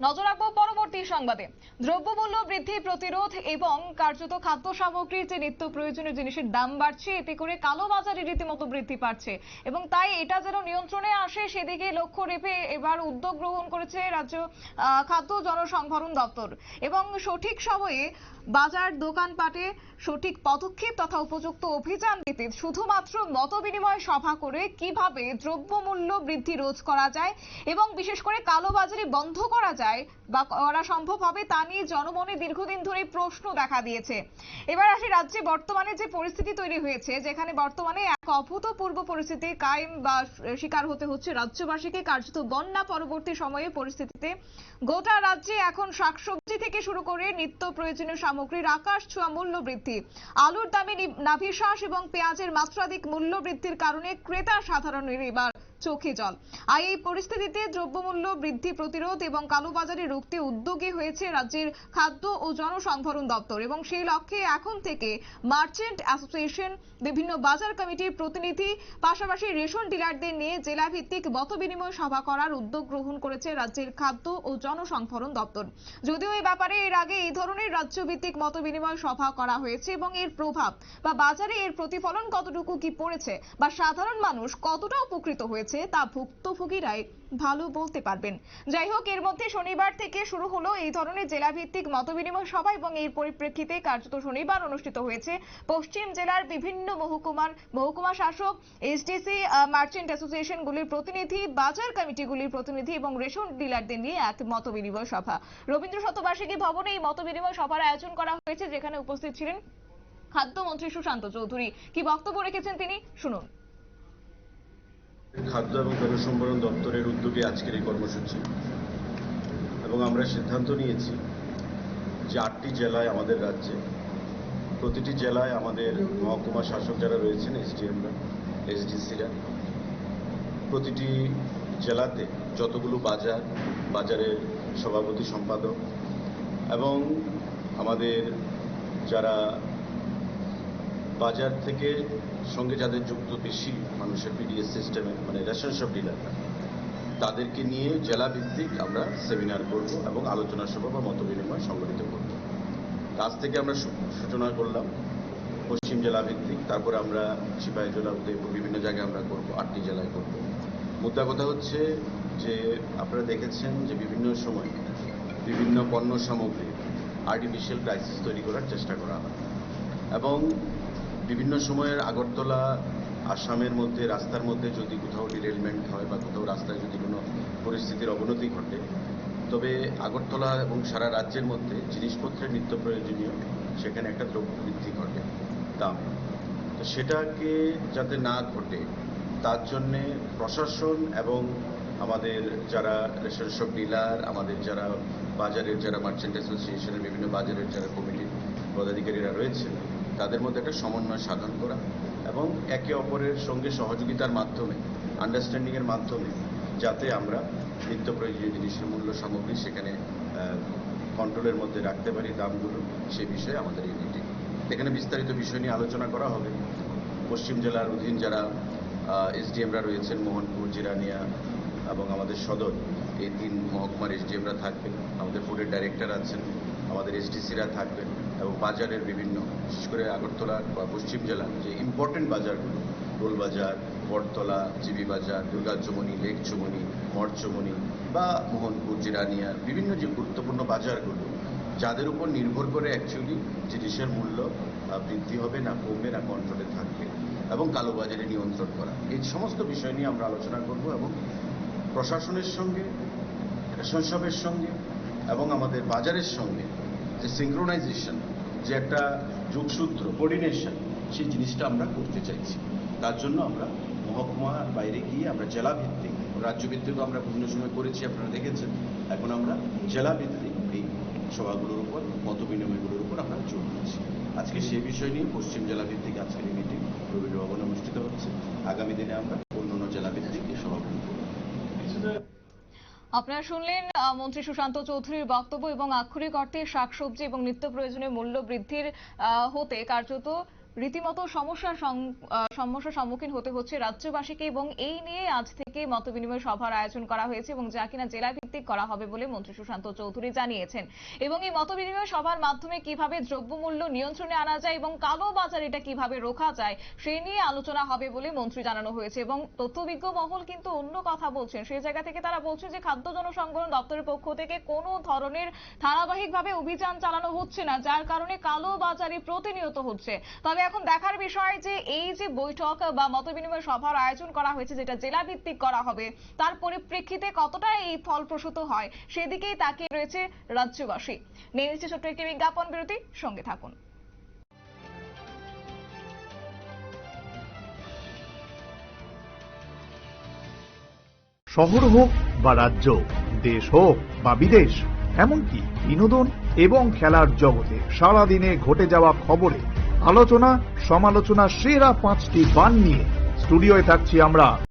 নজর রাখবো পরবর্তী সংবাদে। দ্রব্যমূল্য বৃদ্ধি প্রতিরোধ এবং কার্যত খাদ্য সামগ্রীর যে নিত্য প্রয়োজনীয় জিনিসের দাম বাড়ছে, এতে করে কালোবাজারি রীতিমতো বৃদ্ধি পাচ্ছে এবং তাই এটা যেন নিয়ন্ত্রণে আসে সেদিকে লক্ষ্য রেখে এবার উদ্যোগ গ্রহণ করেছে রাজ্য খাদ্য জনসংভরণ দপ্তর এবং সঠিক সময়ে বাজার দোকানপাটে সঠিক পদক্ষেপ তথা উপযুক্ত অভিযান দিতে শুধুমাত্র মতবিনিময় সভা করে কিভাবে দ্রব্যমূল্য বৃদ্ধি রোধ করা যায় এবং বিশেষ করে কালোবাজারি বন্ধ করা যায় বা করা সম্ভব হবে তা নিয়ে জনমনে দীর্ঘদিন ধরে প্রশ্ন দেখা দিয়েছে। এবার আসি রাজ্যে বর্তমানে যে পরিস্থিতি তৈরি হয়েছে, যেখানে বর্তমানে এক অভূতপূর্ব পরিস্থিতি কায়েম বা শিকার হতে হচ্ছে রাজ্যবাসীকে। কার্যত বন্যা পরবর্তী সময়ে পরিস্থিতিতে গোটা রাজ্যে এখন শাকসবজি থেকে শুরু করে নিত্য প্রয়োজনীয় সামগ্রীর আকাশ ছোঁয়া মূল্য বৃদ্ধি, আলুর দামে নাভিশ্বাস এবং পেঁয়াজের মাত্রাধিক মূল্য বৃদ্ধির কারণে ক্রেতা সাধারণের এবার চোখে জল। আর এই পরিস্থিতিতে দ্রব্যমূল্য বৃদ্ধি প্রতিরোধ এবং কালোবাজারি রুখতে উদ্যোগী হয়েছে রাজ্যের খাদ্য ও জনসংভরণ দপ্তর এবং সেই লক্ষ্যে এখন থেকে মার্চেন্ট অ্যাসোসিয়েশন, বিভিন্ন বাজার কমিটির প্রতিনিধি, পাশাপাশি রেশন ডিলারদের নিয়ে জেলা ভিত্তিক মতবিনিময় সভা করার উদ্যোগ গ্রহণ করেছে রাজ্যের খাদ্য ও জনসংভরণ দপ্তর। যদিও এই ব্যাপারে এর আগে এই ধরনের রাজ্যভিত্তিক মতবিনিময় সভা করা হয়েছে এবং এর প্রভাব বা বাজারে এর প্রতিফলন কতটুকু কি পড়েছে বা সাধারণ মানুষ কতটা উপকৃত হয়েছে তা ভুক্তভোগীরাই ভালো বলতে পারবেন। যাই হোক, এর মধ্যে শনিবার থেকে শুরু হলো এই ধরনের জেলা ভিত্তিক মতবিনিময় সভা এবং এর পরিপ্রেক্ষিতে কার্যত শনিবার অনুষ্ঠিত হয়েছে পশ্চিম জেলার বিভিন্ন মহকুমা শাসক, এসডিসি, মার্চেন্ট অ্যাসোসিয়েশনগুলির প্রতিনিধি, বাজার কমিটিগুলির প্রতিনিধি এবং রেশন ডিলারদের নিয়ে এক মতবিনিময় সভা। রবীন্দ্র শতবার্ষিকী ভবনে এই মতবিনিময় সভার আয়োজন করা হয়েছে, যেখানে উপস্থিত ছিলেন খাদ্যমন্ত্রী সুশান্ত চৌধুরী। কি বক্তব্য রেখেছেন তিনি, শুনুন। খাদ্য এবং জনসংভরণ দপ্তরের উদ্যোগে আজকের এই কর্মসূচি এবং আমরা সিদ্ধান্ত নিয়েছি যে 8টি জেলায় আমাদের রাজ্যে, প্রতিটি জেলায় আমাদের মহকুমা শাসক যারা রয়েছেন, এসডিএমরা, এসডিসিরা, প্রতিটি জেলাতে যতগুলো বাজারের সভাপতি সম্পাদক এবং আমাদের যারা বাজার থেকে সঙ্গে যাদের যুক্ত বেশি মানুষের পিডিএস সিস্টেমে, মানে রেশন শপ ডিলাররা, তাদেরকে নিয়ে জেলা ভিত্তিক আমরা সেমিনার করব এবং আলোচনা সভা বা মতবিনিময় সংগঠিত করব। আজ থেকে আমরা সূচনা করলাম পশ্চিম জেলা ভিত্তিক, তারপরে আমরা সিপাহীজলা, উদয়পুর, বিভিন্ন জায়গায় আমরা করব, 8টি জেলায় করব। মুদ্রা কথা হচ্ছে যে আপনারা দেখেছেন যে বিভিন্ন সময় বিভিন্ন পণ্য সামগ্রী আর্টিফিশিয়াল ক্রাইসিস তৈরি করার চেষ্টা করা হয় এবং বিভিন্ন সময়ের আগরতলা আসামের মধ্যে রাস্তার মধ্যে যদি কোথাও ডিরেলমেন্ট হয় বা কোথাও রাস্তায় যদি কোনো পরিস্থিতির অবনতি ঘটে, তবে আগরতলা এবং সারা রাজ্যের মধ্যে জিনিসপত্রের নিত্য প্রয়োজনীয় সেখানে একটা দ্রব্য বৃদ্ধি ঘটে দাম। তো সেটাকে যাতে না ঘটে তার জন্যে প্রশাসন এবং আমাদের যারা রেশন শপ ডিলার, আমাদের যারা বাজারের যারা মার্চেন্ট অ্যাসোসিয়েশনের বিভিন্ন বাজারের যারা কমিটির পদাধিকারীরা রয়েছেন, তাদের মধ্যে একটা সমন্বয় সাধন করা এবং একে অপরের সঙ্গে সহযোগিতার মাধ্যমে, আন্ডারস্ট্যান্ডিংয়ের মাধ্যমে যাতে আমরা নিত্য প্রয়োজনীয় জিনিসের মূল্য সামগ্রী সেখানে কন্ট্রোলের মধ্যে রাখতে পারি দামগুলো, সেই বিষয়ে আমাদের এই মিটিং। এখানে বিস্তারিত বিষয় নিয়ে আলোচনা করা হবে। পশ্চিম জেলার অধীন যারা এসডিএমরা রয়েছেন, মোহনপুর, জিরানিয়া এবং আমাদের সদর, এই 3 মহকুমার এসডিএমরা থাকবেন, আমাদের ফুডের ডাইরেক্টর আছেন, আমাদের এসডিসিরা থাকবেন এবং বাজারের বিভিন্ন, বিশেষ করে আগরতলার বা পশ্চিম জেলার যে ইম্পর্টেন্ট বাজারগুলো, রোলবাজার, বটতলা, জিবি বাজার, দুর্গাচমনি, লেক চমনি, মঠ চমনি বা মোহনপুর, জিরানিয়ার বিভিন্ন যে গুরুত্বপূর্ণ বাজারগুলো, যাদের উপর নির্ভর করে অ্যাকচুয়ালি জিনিসের মূল্য বৃদ্ধি হবে না কমবে না কন্ট্রোলে থাকবে এবং কালোবাজারে নিয়ন্ত্রণ করা, এই সমস্ত বিষয় নিয়ে আমরা আলোচনা করব এবং প্রশাসনের সঙ্গে, রেশন শপের সঙ্গে এবং আমাদের বাজারের সঙ্গে যে সিঙ্ক্রোনাইজেশন, যে একটা যোগসূত্র, কোঅর্ডিনেশন, সেই জিনিসটা আমরা করতে চাইছি। তার জন্য আমরা মহকুমার বাইরে গিয়ে আমরা জেলা ভিত্তিক, রাজ্য ভিত্তিকও আমরা বিভিন্ন সময় করেছি, আপনারা দেখেছেন। এখন আমরা জেলা ভিত্তিক এই সভাগুলোর উপর, মতবিনিময়গুলোর উপর আমরা জোর দিচ্ছি। আজকে সেই বিষয় নিয়ে পশ্চিম জেলা ভিত্তিক আজকের এই মিটিং রবীন্দ্র ভবনে অনুষ্ঠিত হচ্ছে। আগামী দিনে আমরা অন্যান্য জেলা ভিত্তিক এই সভাগুলো করব। আপনারা শুনলেন মন্ত্রী সুশান্ত চৌধুরীর বক্তব্য এবং আক্ষরিক অর্থে শাকসবজি এবং নিত্য প্রয়োজনীয় মূল্য বৃদ্ধির হতে কার্যত রীতিমতো সমস্যার সম্মুখীন হতে হচ্ছে রাজ্যবাসীকে এবং এই নিয়ে আজ থেকে থেকে মতবিনিময় সভার আয়োজন করা হয়েছে এবং যা কিনা জেলা ভিত্তিক করা হবে বলে মন্ত্রী সুশান্ত চৌধুরী জানিয়েছেন। এবং এই মতবিনিময় সভার মাধ্যমে কিভাবে দ্রব্যমূল্য নিয়ন্ত্রণে আনা যায় এবং কালো বাজার এটা কিভাবে রোখা যায় সেই নিয়ে আলোচনা হবে বলে মন্ত্রী জানানো হয়েছে। এবং তথ্যবিজ্ঞ মহল কিন্তু অন্য কথা বলছেন, সেই জায়গা থেকে তারা বলছেন যে খাদ্য জনসংগ্রহ দপ্তরের পক্ষ থেকে কোনো ধরনের ধারাবাহিকভাবে অভিযান চালানো হচ্ছে না, যার কারণে কালো বাজারে প্রতিনিয়ত হচ্ছে। তবে এখন দেখার বিষয় যে এই যে বৈঠক বা মতবিনিময় সভার আয়োজন করা হয়েছে যেটা জেলা ভিত্তিক করা হবে তার পরিপ্রেক্ষিতে কতটা এই ফলপ্রসূ হয় সেদিকেই তাকিয়ে রয়েছে রাজ্যবাসী। নিয়ে নিচ্ছে ছোট্ট একটি বিজ্ঞাপন বিরতি, সঙ্গে থাকুন। শহর হোক বা রাজ্য, দেশ হোক বা বিদেশ, এমনকি বিনোদন এবং খেলার জগতে সারাদিনে ঘটে যাওয়া খবরে আলোচনা সমালোচনা সেরা 5টি বান নিয়ে স্টুডিওয়ে থাকছি আমরা।